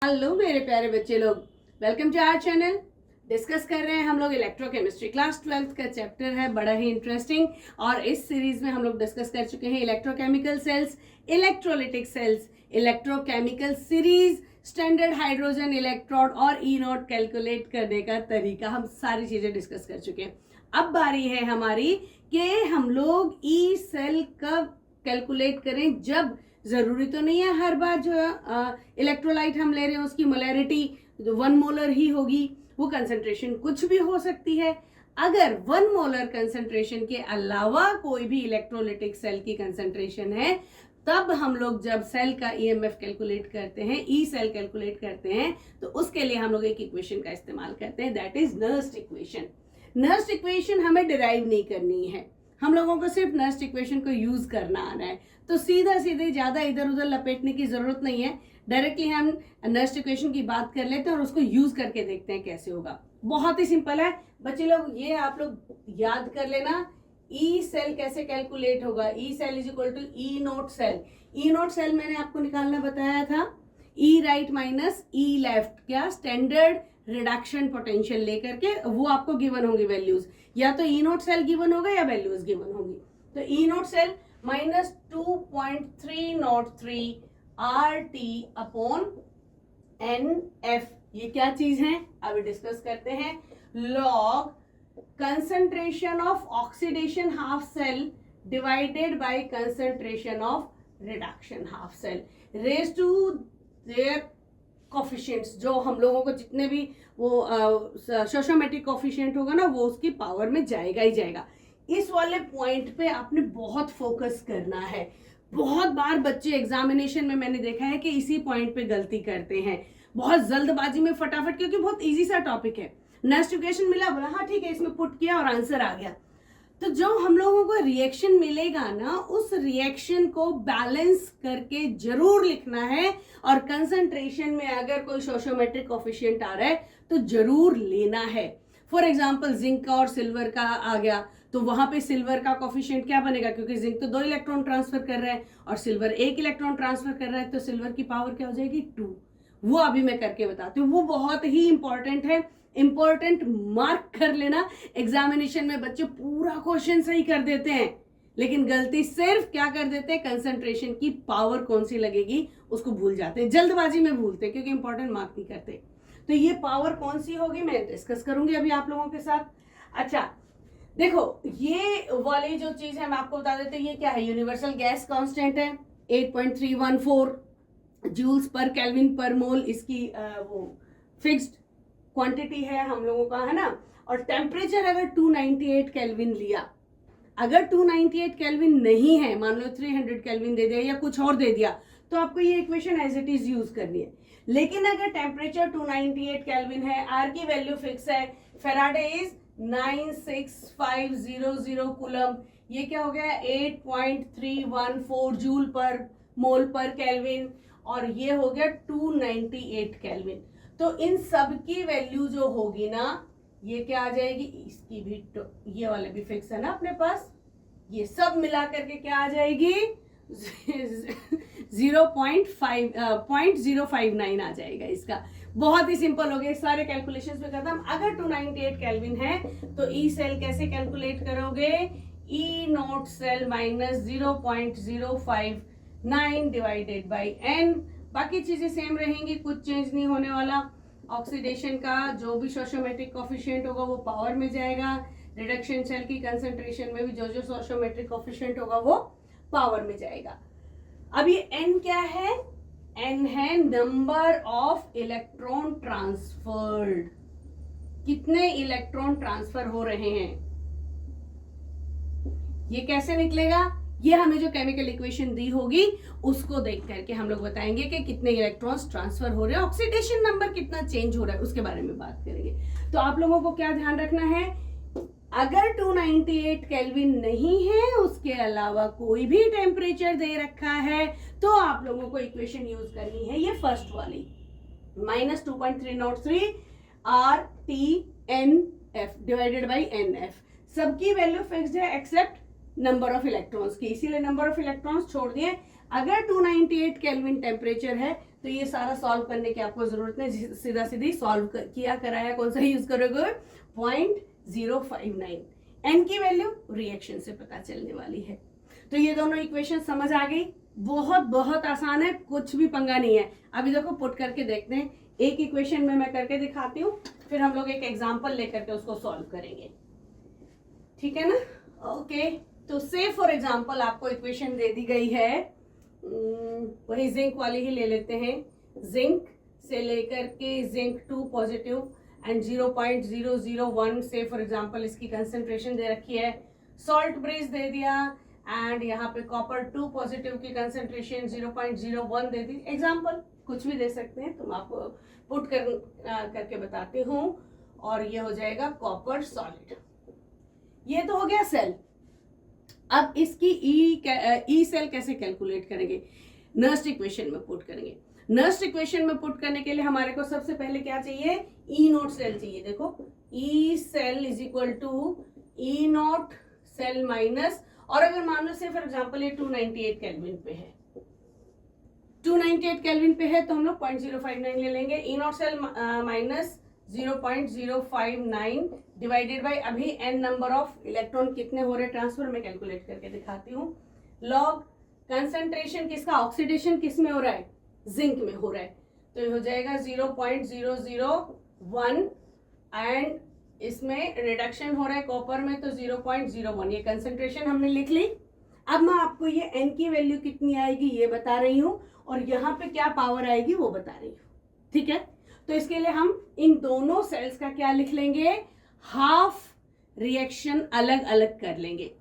Hello मेरे प्यारे बच्चे लोग, welcome to our channel. Discuss कर रहे हैं हम लोग इलेक्ट्रोकेमिस्ट्री, क्लास 12th का चैप्टर है, बड़ा ही इंटरेस्टिंग। और इस सीरीज में हम लोग डिस्कस कर चुके हैं electrochemical cells, electrolytic cells, electrochemical series, standard hydrogen electrode और ई नॉट कैलकुलेट करने का तरीका। हम सारी चीजें डिस्कस कर चुके हैं। अब बारी है हमारी कि हम लोग ई सेल कब कैलकुलेट करें। जब जरूरी तो नहीं है हर बार जो इलेक्ट्रोलाइट हम ले रहे हैं उसकी मोलैरिटी 1 मोलर ही होगी, वो कंसंट्रेशन कुछ भी हो सकती है। अगर 1 मोलर कंसंट्रेशन के अलावा कोई भी इलेक्ट्रोलिटिक सेल की कंसंट्रेशन है, तब हम लोग जब सेल का ईएमएफ कैलकुलेट करते हैं, ई सेल कैलकुलेट करते हैं, तो उसके लिए हम लोग एक इक्वेशन का इस्तेमाल करते हैं, that is Nernst equation. Nernst equation हमें डिराइव नहीं करनी है, हम लोगों को सिर्फ नर्स्ट इक्वेशन को यूज करना आना है। तो सीधा सीधे ज्यादा इधर उधर लपेटने की जरूरत नहीं है, डायरेक्टली हम नर्स्ट इक्वेशन की बात कर लेते हैं और उसको यूज करके देखते हैं कैसे होगा। बहुत ही सिंपल है बच्चे लोग, ये आप लोग याद कर लेना। ई सेल कैसे कैलकुलेट होगा, E cell is equal to E naught cell. E naught cell मैंने आपको निकालना बताया था, E right minus E left, क्या स्टैंडर्ड रिडक्शन पोटेंशियल लेकर के वो आपको गिवन होंगी वैल्यूज, या तो ई नोट सेल गिवन होगा या वैल्यूज गिवन होगी। तो E naught cell minus 2.303 RT upon NF, ये क्या चीज है अभी डिस्कस करते हैं। Log concentration of oxidation half cell divided by concentration of reduction half cell raise to their coefficients. जो हम लोगों को जितने भी वो सोशियोमेट्रिक कोफिशिएंट होगा ना, वो उसकी पावर में जाएगा ही जाएगा। इस वाले पॉइंट पे आपने बहुत फोकस करना है। बहुत बार बच्चे एग्जामिनेशन में मैंने देखा है कि इसी पॉइंट पे गलती करते हैं, बहुत जल्दबाजी में फटाफट, क्योंकि बहुत इजी सा टॉपिक है। नेक्स्ट इक्वेशन मिला, बोला हाँ ठीक है, इसमें पुट किया और आंसर आ गया। तो जो हम लोगों को रिएक्शन मिलेगा ना, उस रिएक्शन को बैलेंस करके जरूर लिखना है। और कंसंट्रेशन में अगर कोई सोशियोमेट्रिक कोफिशिएंट आ रहा है तो जरूर लेना है। फॉर एग्जांपल जिंक और सिल्वर का आ गया, तो वहां पे सिल्वर का कोफिशिएंट क्या बनेगा, क्योंकि जिंक तो 2 इलेक्ट्रॉन ट्रांसफर कर रहा है और सिल्वर 1 इलेक्ट्रॉन ट्रांसफर कर रहा है, तो सिल्वर की पावर क्या हो जाएगी 2। वो अभी मैं करके बताती हूँ, वो बहुत ही इंपॉर्टेंट है। इंपॉर्टेंट मार्क कर लेना। एग्जामिनेशन में बच्चे पूरा क्वेश्चन सही कर देते हैं, लेकिन गलती सिर्फ क्या कर देते हैं, कंसंट्रेशन की पावर कौन सी लगेगी उसको भूल जाते हैं, जल्दबाजी में भूलते हैं, क्योंकि इंपॉर्टेंट मार्क नहीं करते। तो ये पावर कौन सी होगी मैं डिस्कस करूंगी अभी आप लोगों के साथ। अच्छा देखो, ये वाली जो चीज है मैं आपको बता देती हूँ, ये क्या है, यूनिवर्सल गैस कांस्टेंट है 8.314 जूल्स पर केल्विन पर मोल, इसकी वो फिक्स्ड क्वांटिटी है हम लोगों का, है ना। और टेम्परेचर अगर 298 केल्विन लिया, अगर 298 केल्विन नहीं है, मान लो 300 केल्विन दे दिया या कुछ और दे दिया, तो आपको ये equation as it is use करनी है। लेकिन अगर टेम्परेचर 298 केल्विन है, आर की वैल्यू फिक्स है, फेराडे इज 96500 कूलम, ये क्या हो गया 8.314 जूल पर मोल पर केल्विन, और ये हो गया 298 केल्विन। तो इन सब की वैल्यू जो होगी ना, ये क्या आ जाएगी, इसकी भी ये वाले भी फिक्स है ना अपने पास, ये सब मिला करके क्या आ जाएगी 0.059 आ जाएगा इसका। बहुत ही सिंपल हो गया, सारे कैलकुलेशंस में खत्म। अगर 298 केल्विन है तो ई सेल कैसे कैलकुलेट करोगे, E naught cell minus 0.059 divided by n. बाकी चीजें सेम रहेंगी, कुछ चेंज नहीं होने वाला। ऑक्सीडेशन का जो भी सोशियोमेट्रिक कोफिशिएंट होगा वो पावर में जाएगा, रिडक्शन सेल की कंसंट्रेशन में भी जो जो सोशियोमेट्रिक कोफिशिएंट होगा वो पावर में जाएगा। अब ये एन क्या है, एन है नंबर ऑफ इलेक्ट्रॉन ट्रांसफर्ड, कितने इलेक्ट्रॉन ट्रांसफर हो रहे हैं। ये कैसे निकलेगा, ये हमें जो केमिकल इक्वेशन दी होगी उसको देख करके हम लोग बताएंगे कि कितने इलेक्ट्रॉन्स ट्रांसफर हो रहे हैं, ऑक्सीडेशन नंबर कितना चेंज हो रहा है, उसके बारे में बात करेंगे। तो आप लोगों को क्या ध्यान रखना है, अगर 298 केल्विन नहीं है, उसके अलावा कोई भी टेम्परेचर दे रखा है, तो आप लोगों को इक्वेशन यूज करनी है ये फर्स्ट वाली, minus 2.303 RTNF divided by NF। सबकी वैल्यू फिक्स्ड है एक्सेप्ट नंबर ऑफ इलेक्ट्रॉन्स की, इसीलिए नंबर ऑफ इलेक्ट्रॉन्स छोड़ दिए। अगर 298 केल्विन टेम्परेचर है तो ये सारा सॉल्व करने की आपको जरूरत नहीं, सीधा सीधी सॉल्व किया कराया कौन सा यूज करोगे 0.059। एन की वैल्यू रिएक्शन से पता चलने वाली है। तो ये दोनों इक्वेशन समझ आ गई, बहुत बहुत आसान है, कुछ भी पंगा नहीं है। अभी देखो पुट करके देखते हैं, एक इक्वेशन में मैं करके दिखाती हूँ, फिर हम लोग एक एग्जाम्पल लेकर के उसको सॉल्व करेंगे, ठीक है ना। ओके, तो से फॉर एग्जाम्पल आपको इक्वेशन दे दी गई है, वही जिंक वाली ही ले लेते हैं। जिंक से लेकर के जिंक 2 पॉजिटिव एंड 0.001 से फॉर एग्जाम्पल इसकी कंसेंट्रेशन दे रखी है। सॉल्ट ब्रिज दे दिया एंड यहाँ पे कॉपर 2 पॉजिटिव की कंसेंट्रेशन 0.01 दे दी। एग्जाम्पल कुछ भी दे सकते हैं, तुम आपको पुट करके बताती हूँ। और ये हो जाएगा कॉपर सॉलिड। ये तो हो गया सेल। अब इसकी ई सेल कैसे कैलकुलेट करेंगे, नर्स्ट इक्वेशन में पुट करेंगे। नर्स्ट इक्वेशन में पुट करने के लिए हमारे को सबसे पहले क्या चाहिए, ई नोट सेल चाहिए। देखो E cell is equal to E naught cell minus, और अगर मान लो से फॉर एग्जाम्पल ये 298 केल्विन पे है, 298 केल्विन पे है तो हम लोग 0.059 ले लेंगे। E naught cell minus 0.059 divided by अभी n नंबर ऑफ इलेक्ट्रॉन कितने हो रहे ट्रांसफर, मैं कैलकुलेट करके दिखाती हूँ। लॉग कंसंट्रेशन किसका, ऑक्सीडेशन किस में हो रहा है, जिंक में हो रहा है, तो ये हो जाएगा 0.001 एंड इसमें रिडक्शन हो रहा है कॉपर में तो 0.01। ये कंसंट्रेशन हमने लिख ली। अब मैं आपको ये n की वैल्यू कितनी आएगी ये बता रही हूँ, और यहाँ पे क्या पावर आएगी वो बता रही हूँ, ठीक है। तो इसके लिए हम इन दोनों सेल्स का क्या लिख लेंगे, हाफ रिएक्शन अलग अलग कर लेंगे।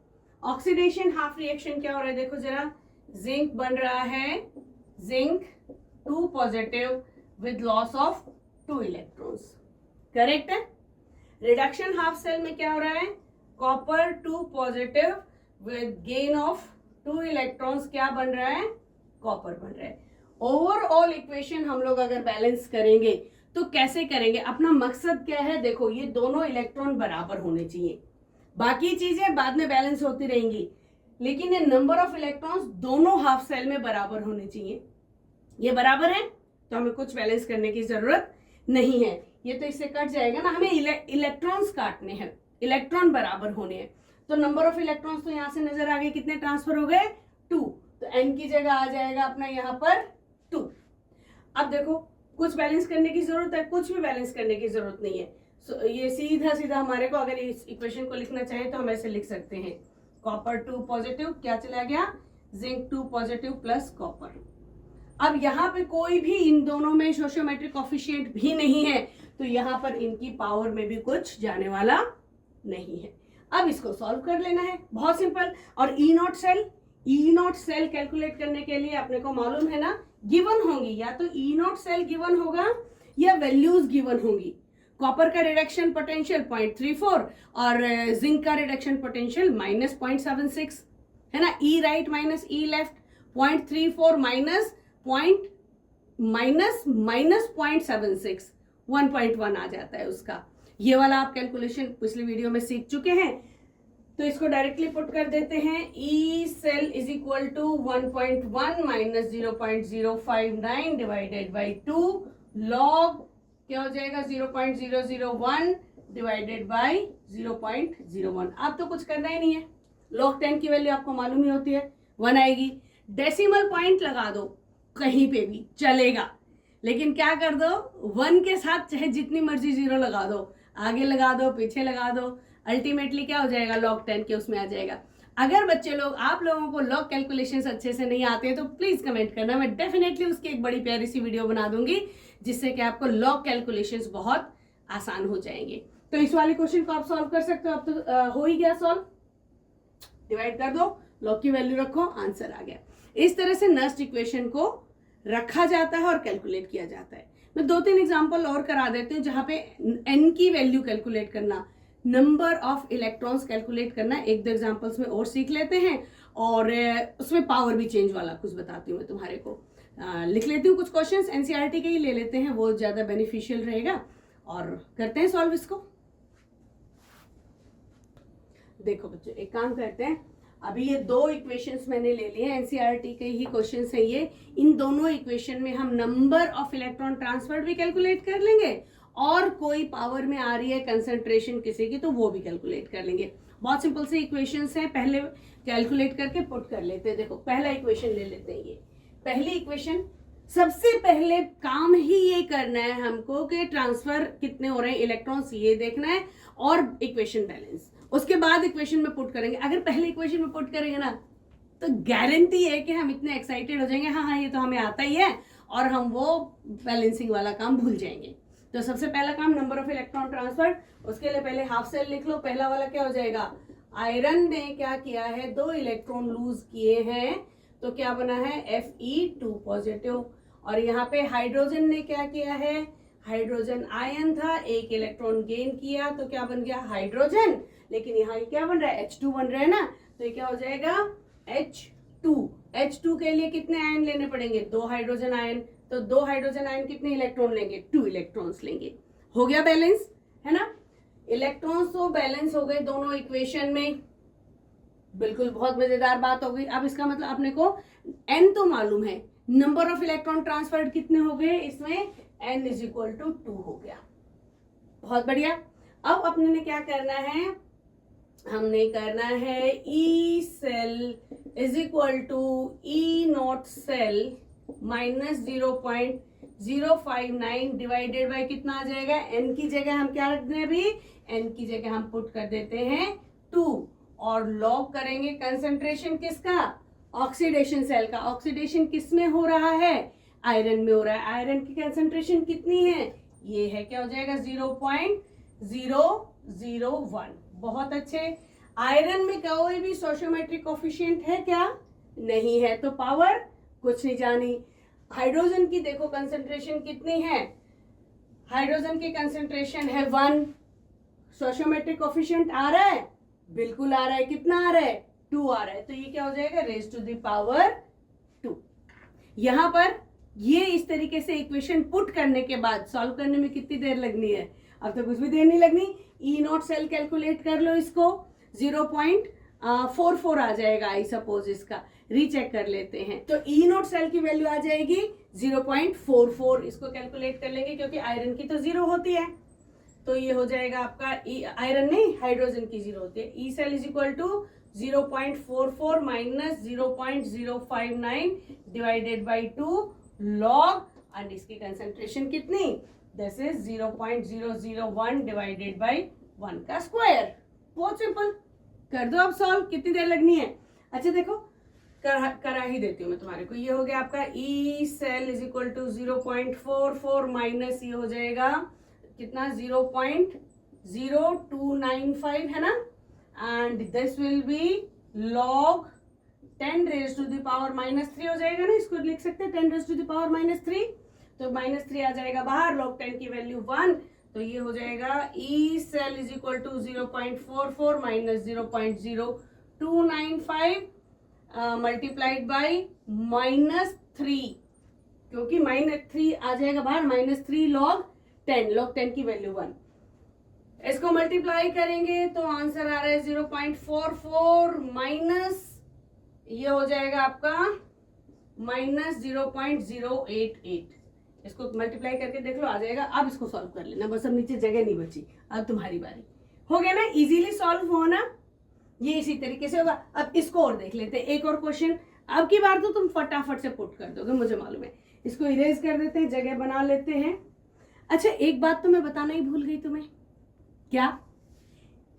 ऑक्सीडेशन हाफ रिएक्शन क्या हो रहा है, देखो जरा, जिंक बन रहा है zinc 2 positive with loss of 2 electrons, correct है। रिडक्शन हाफ सेल में क्या हो रहा है, copper 2 positive with gain of 2 electrons, क्या बन रहा है, कॉपर बन रहा है। ओवरऑल इक्वेशन हम लोग अगर बैलेंस करेंगे तो कैसे करेंगे, अपना मकसद क्या है, देखो ये दोनों इलेक्ट्रॉन बराबर होने चाहिए, बाकी चीजें बाद में बैलेंस होती रहेंगी, लेकिन ये नंबर ऑफ इलेक्ट्रॉन्स दोनों हाफ सेल में बराबर होने चाहिए। ये बराबर है तो हमें कुछ बैलेंस करने की जरूरत नहीं है, ये तो इससे कट जाएगा ना, हमें इलेक्ट्रॉन्स काटने हैं, इलेक्ट्रॉन बराबर होने हैं। तो नंबर ऑफ इलेक्ट्रॉन्स तो यहां से नजर आ गए, कितने ट्रांसफर हो गए 2, तो n की जगह आ जाएगा अपना यहाँ पर 2। अब देखो कुछ बैलेंस करने की जरूरत है, कुछ भी बैलेंस करने की जरूरत नहीं है। ये सीधा सीधा हमारे को अगर इस इक्वेशन को लिखना चाहे तो हम ऐसे लिख सकते हैं, कॉपर 2 पॉजिटिव क्या चला गया, जिंक 2 पॉजिटिव प्लस कॉपर। अब यहाँ पे कोई भी इन दोनों में सोशियोमेट्रिक कोफिशिएंट भी नहीं है, तो यहाँ पर इनकी पावर में भी कुछ जाने वाला नहीं है। अब इसको सॉल्व कर लेना है, बहुत सिंपल। और ई नॉट सेल कैलकुलेट करने के लिए अपने को मालूम है ना, गिवन होंगी, या तो ई नॉट सेल गिवन होगा या वैल्यूज गिवन होंगी। कॉपर का रिडक्शन पोटेंशियल 0.34 और जिंक का रिडक्शन पोटेंशियल -0.76 है ना, ई right minus E left, 0.34 minus 0.76 1.1 आ जाता है उसका। ये वाला आप कैलकुलेशन पिछली वीडियो में सीख चुके हैं, तो इसको डायरेक्टली पुट कर देते हैं। E cell is equal to 1.1 minus 0.059 divided by 2 log क्या हो जाएगा 0.001 डिवाइडेड बाई 0.01। अब तो कुछ करना ही नहीं है, लॉग 10 की वैल्यू आपको मालूम ही होती है, 1 आएगी। डेसिमल पॉइंट लगा दो कहीं पे भी चलेगा, लेकिन क्या कर दो 1 के साथ चाहे जितनी मर्जी 0 लगा दो, आगे लगा दो पीछे लगा दो, अल्टीमेटली क्या हो जाएगा लॉग 10 के उसमें आ जाएगा। अगर बच्चे लोग आप लोगों को लॉग कैलकुलेशंस अच्छे से नहीं आते तो प्लीज कमेंट करना, मैं डेफिनेटली उसकी एक बड़ी प्यारी सी वीडियो बना दूंगी जिससे कि आपको लॉग कैलकुलेशंस बहुत आसान हो जाएंगे। तो इस वाले क्वेश्चन को आप सॉल्व कर सकते हो। अब तो हो ही गया सॉल्व, डिवाइड कर दो, लॉग की वैल्यू रखो, आंसर आ गया। इस तरह से नर्स्ट इक्वेशन को रखा जाता है और कैलकुलेट किया जाता है। मैं 2-3 एग्जांपल और करा देती हूँ जहां पे n की वैल्यू कैलकुलेट करना, नंबर ऑफ इलेक्ट्रॉन्स कैलकुलेट करना, 1-2 एग्जांपल्स में और सीख लेते हैं, और उसमें पावर भी चेंज वाला कुछ बताती हूँ मैं तुम्हारे को। लिख लेती हूँ कुछ क्वेश्चंस, एनसीईआरटी के ही ले लेते हैं, वो ज्यादा बेनिफिशियल रहेगा, और करते हैं सॉल्व इसको। देखो बच्चों एक काम करते हैं, अभी ये दो इक्वेशंस मैंने ले लिए हैं, एनसीईआरटी के ही क्वेश्चंस हैं ये। इन दोनों इक्वेशन में हम नंबर ऑफ इलेक्ट्रॉन ट्रांसफर्ड भी कैलकुलेट कर लेंगे और कोई पावर में आ रही है कंसंट्रेशन किसी की तो वो भी कैलकुलेट कर लेंगे। बहुत सिंपल से इक्वेशंस हैं, पहले कैलकुलेट करके पुट कर लेते हैं। देखो पहला इक्वेशन ले लेते हैं। ये पहली इक्वेशन, सबसे पहले काम ही ये करना है हमको कि ट्रांसफर कितने हो रहे हैं इलेक्ट्रॉन्स, ये देखना है और इक्वेशन बैलेंस, उसके बाद इक्वेशन में पुट करेंगे। अगर पहले इक्वेशन में पुट करेंगे ना तो गारंटी है कि हम इतने एक्साइटेड हो जाएंगे, हाँ हाँ ये तो हमें आता ही है, और हम वो बैलेंसिंग वाला काम भूल जाएंगे। तो सबसे पहला काम नंबर ऑफ इलेक्ट्रॉन ट्रांसफर, उसके लिए पहले हाफ सेल लिख लो। पहला वाला क्या हो जाएगा, आयरन ने क्या किया है, 2 इलेक्ट्रॉन लूज किए हैं तो क्या बना है Fe2 पॉजिटिव। और यहाँ पे हाइड्रोजन ने क्या किया है, हाइड्रोजन आयन था, 1 इलेक्ट्रॉन गेन किया तो क्या बन गया हाइड्रोजन, लेकिन यहाँ क्या बन रहा है H2 बन रहा है ना, तो ये क्या हो जाएगा H2। H2 के लिए कितने आयन लेने पड़ेंगे, 2 हाइड्रोजन आयन, तो 2 हाइड्रोजन आयन कितने इलेक्ट्रॉन लेंगे, 2 इलेक्ट्रॉन्स लेंगे। हो गया बैलेंस, है ना। इलेक्ट्रॉन्स तो बैलेंस हो गए दोनों इक्वेशन में, बिल्कुल बहुत मजेदार बात हो गई। अब इसका मतलब अपने को n तो मालूम है, नंबर ऑफ इलेक्ट्रॉन ट्रांसफर्ड कितने हो गए इसमें, n इज इक्वल टू 2 हो गया। बहुत बढ़िया। अब अपने ने क्या करना है, हमने करना है E cell is equal to E naught cell minus 0.059 divided by कितना आ जाएगा, n की जगह हम क्या रख दें, अभी n की जगह हम पुट कर देते हैं 2 और लॉग करेंगे कंसंट्रेशन किसका, ऑक्सीडेशन सेल का। ऑक्सीडेशन किस में हो रहा है, आयरन में हो रहा है। आयरन की कंसंट्रेशन कितनी है, ये है, क्या हो जाएगा 0.001। बहुत अच्छे। आयरन में कोई भी सोशियोमेट्रिक कोफिशिएंट है क्या, नहीं है, तो पावर कुछ नहीं जानी। हाइड्रोजन की देखो कंसंट्रेशन कितनी है, हाइड्रोजन की कंसंट्रेशन है 1, सोशियोमेट्रिक कोफिशिएंट आ रहा है, बिल्कुल आ रहा है, कितना आ रहा है 2 आ रहा है, तो ये क्या हो जाएगा रेज टू द पावर 2। यहां पर ये इस तरीके से इक्वेशन पुट करने के बाद सॉल्व करने में कितनी देर लगनी है, अब तो कुछ भी देर नहीं लगनी। ई नॉट सेल कैलकुलेट कर लो, इसको 0.44 आ जाएगा आई सपोज, इसका रीचेक कर लेते हैं। तो ई नॉट सेल की वैल्यू आ जाएगी 0.44, इसको कैलकुलेट कर लेंगे क्योंकि आयरन की तो 0 होती है, तो ये हो जाएगा आपका आयरन नहीं हाइड्रोजन की 0 होती है। E cell is equal to 0.44 minus 0.059 divided by 2 log, and इसकी कंसंट्रेशन कितनी, दिस इज 0.001 डिवाइडेड बाई 1 का स्क्वायर। बहुत सिंपल, कर दो अब सॉल्व, कितनी देर लगनी है। अच्छा देखो करा ही देती हूँ मैं तुम्हारे को। ये हो गया आपका E cell is equal to 0.44 minus ये हो जाएगा कितना 0.0295 है ना, and this will be log 10 raise to the power -3 हो जाएगा ना, इसको लिख सकते हैं 10 रेज टू द पावर -3, तो -3 आ जाएगा बाहर, लॉग 10 की वैल्यू 1, तो ये हो जाएगा E cell is equal to 0.44 minus 0.0295 multiplied by -3, क्योंकि -3 आ जाएगा बाहर, -3 लॉग 10, लॉग 10 की वैल्यू 1। इसको मल्टीप्लाई करेंगे तो आंसर आ रहा है 0.44 माइनस ये हो जाएगा आपका -0.088। इसको मल्टीप्लाई करके देख लो, आ जाएगा। अब इसको सॉल्व कर लेना, बस अब नीचे जगह नहीं बची, अब तुम्हारी बारी। हो गया ना, इजीली सॉल्व होना, ये इसी तरीके से होगा। अब इसको और देख लेते हैं, एक और क्वेश्चन। अब की बार तो तुम फटाफट से पुट कर दोगे, मुझे मालूम है। इसको इरेज कर देते हैं, जगह बना लेते हैं। अच्छा एक बात तो मैं बताना ही भूल गई तुम्हें, क्या,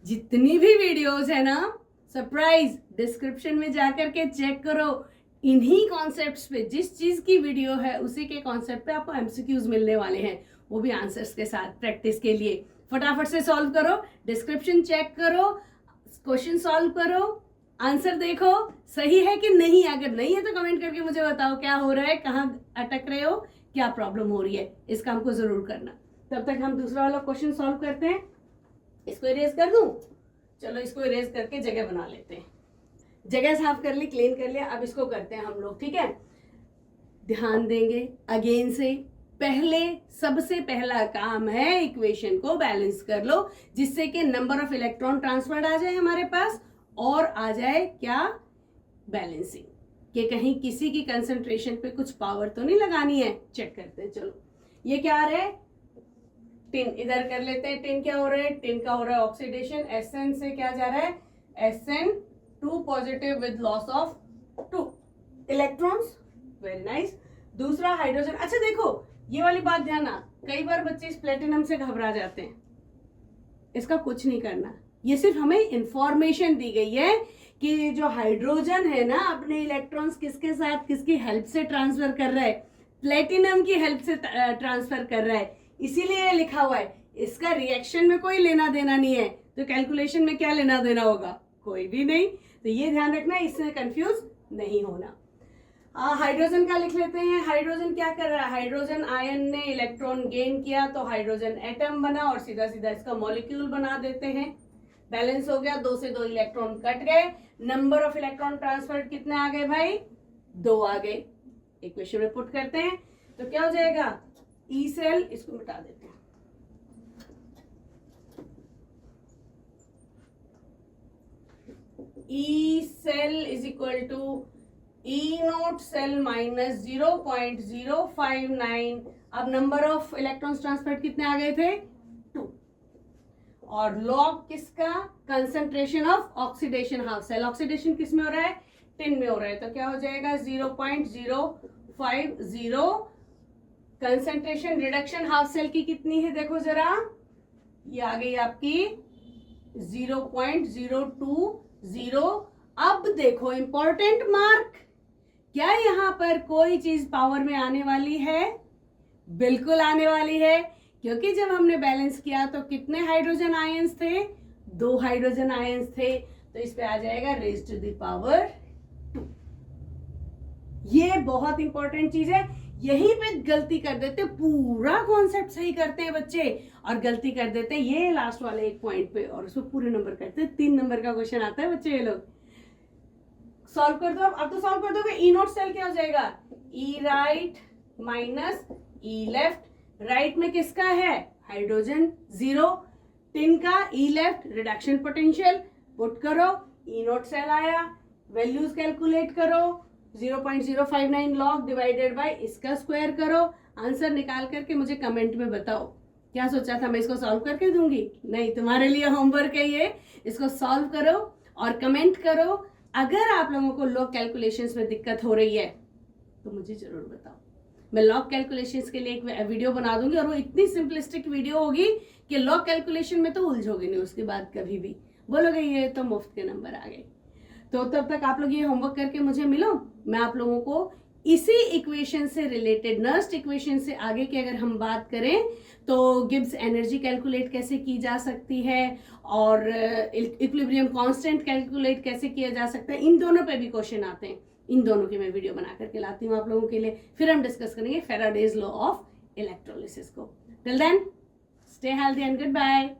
जितनी भी वीडियोस है ना, सरप्राइज, डिस्क्रिप्शन में जाकर के चेक करो, इन्हीं कॉन्सेप्ट्स पे, जिस चीज की वीडियो है उसी के कॉन्सेप्ट पे आपको एमसीक्यूज मिलने वाले हैं, वो भी आंसर्स के साथ प्रैक्टिस के लिए। फटाफट से सॉल्व करो, डिस्क्रिप्शन चेक करो, क्वेश्चन सॉल्व करो, आंसर देखो सही है कि नहीं। अगर नहीं है तो कमेंट करके मुझे बताओ क्या हो रहा है, कहाँ अटक रहे हो, क्या प्रॉब्लम हो रही है, इस काम को जरूर करना। तब तक हम दूसरा वाला क्वेश्चन सॉल्व करते हैं। इसको इरेज कर दूं, चलो इसको इरेज करके जगह बना लेते हैं। जगह साफ कर ली, क्लीन कर लिया, अब इसको करते हैं हम लोग, ठीक है। ध्यान देंगे अगेन से, पहले सबसे पहला काम है इक्वेशन को बैलेंस कर लो, जिससे कि नंबर ऑफ इलेक्ट्रॉन ट्रांसफर्ड आ जाए हमारे पास और आ जाए क्या, बैलेंसिंग, कि कहीं किसी की कंसंट्रेशन पे कुछ पावर तो नहीं लगानी है। चेक करते हैं, चलो ये क्या आ रहा है, टिन, इधर कर लेते हैं। टिन क्या हो रहा है, टिन का हो रहा है ऑक्सीडेशन, Sn से क्या जा रहा है, Sn2 positive with loss of 2 electrons, very nice. दूसरा हाइड्रोजन, अच्छा देखो ये वाली बात ध्यान ना, कई बार बच्चे इस प्लेटिनम से घबरा जाते हैं, इसका कुछ नहीं करना, ये सिर्फ हमें इंफॉर्मेशन दी गई है कि जो हाइड्रोजन है ना अपने इलेक्ट्रॉन्स किसके साथ, किसकी हेल्प से ट्रांसफर कर रहा है, प्लेटिनम की हेल्प से ट्रांसफर कर रहा है, इसीलिए लिखा हुआ है। इसका रिएक्शन में कोई लेना देना नहीं है, तो कैलकुलेशन में क्या लेना देना होगा, कोई भी नहीं। तो ये ध्यान रखना, इससे कंफ्यूज नहीं होना। हाइड्रोजन का लिख लेते हैं। हाइड्रोजन क्या कर रहा है, हाइड्रोजन आयन ने इलेक्ट्रॉन गेन किया तो हाइड्रोजन एटम बना और सीधा सीधा इसका मॉलिक्यूल बना देते हैं। बैलेंस हो गया, 2 से 2 इलेक्ट्रॉन कट गए, नंबर ऑफ इलेक्ट्रॉन ट्रांसफर कितने आ गए भाई, 2 आ गए। इक्वेशन में पुट करते हैं तो क्या हो जाएगा, ई सेल, इसको मिटा देते हैं, E cell is equal to E naught cell minus 0.059। अब नंबर ऑफ इलेक्ट्रॉन्स ट्रांसफर्ड कितने आ गए थे, 2, और लॉग किसका, concentration of oxidation half cell, oxidation किस में हो रहा है, टिन में हो रहा है, तो क्या हो जाएगा 0.050। कंसंट्रेशन रिडक्शन हाफ सेल की कितनी है, देखो जरा, ये आ गई आपकी 0.020। अब देखो इंपॉर्टेंट मार्क, क्या यहाँ पर कोई चीज पावर में आने वाली है, बिल्कुल आने वाली है, क्योंकि जब हमने बैलेंस किया तो कितने हाइड्रोजन आयंस थे, 2 हाइड्रोजन आयंस थे, तो इस पे आ जाएगा रेज टू द पावर 2। ये बहुत इंपॉर्टेंट चीज है, यहीं पे गलती कर देते, पूरा कॉन्सेप्ट सही करते हैं बच्चे और गलती कर देते हैं ये लास्ट वाले एक पॉइंट पे, और उसको पूरे नंबर करते हैं। 3 नंबर का क्वेश्चन आता है बच्चे, ये लोग सॉल्व कर दो। अब तो सॉल्व कर दोगे, ई नोट सेल क्या हो जाएगा, ई right minus E left. Right में किसका है, हाइड्रोजन 0, टिन का ई लेफ्ट रिडक्शन पोटेंशियल, पुट करो, ई नोट सेल आया, वैल्यूज कैलकुलेट करो, 0.059 लॉग डिवाइडेड बाय इसका स्क्वायर करो, आंसर निकाल करके मुझे कमेंट में बताओ। क्या सोचा था मैं इसको सॉल्व करके दूंगी, नहीं, तुम्हारे लिए होमवर्क है ये, इसको सॉल्व करो और कमेंट करो। अगर आप लोगों को लॉग कैलकुलेशंस में दिक्कत हो रही है तो मुझे जरूर बताओ, मैं लॉग कैलकुलेशंस के लिए एक वीडियो बना दूंगी, और वो इतनी सिंपलिस्टिक वीडियो होगी कि लॉग कैलकुलेशन में तो उलझोगे नहीं, उसके बाद कभी भी बोलोगे ये तो मुफ्त के नंबर आ गए। तो तब तक आप लोग ये होमवर्क करके मुझे मिलो, मैं आप लोगों को इसी इक्वेशन से रिलेटेड, नर्स्ट इक्वेशन से आगे की अगर हम बात करें तो गिब्स एनर्जी कैलकुलेट कैसे की जा सकती है और इक्विलिब्रियम कांस्टेंट कैलकुलेट कैसे किया जा सकता है, इन दोनों पे भी क्वेश्चन आते हैं, इन दोनों की मैं वीडियो बना करके लाती हूँ आप लोगों के लिए। फिर हम डिस्कस करेंगे फैराडेज लॉ ऑफ इलेक्ट्रोलिसिस को। Till then stay healthy and good bye.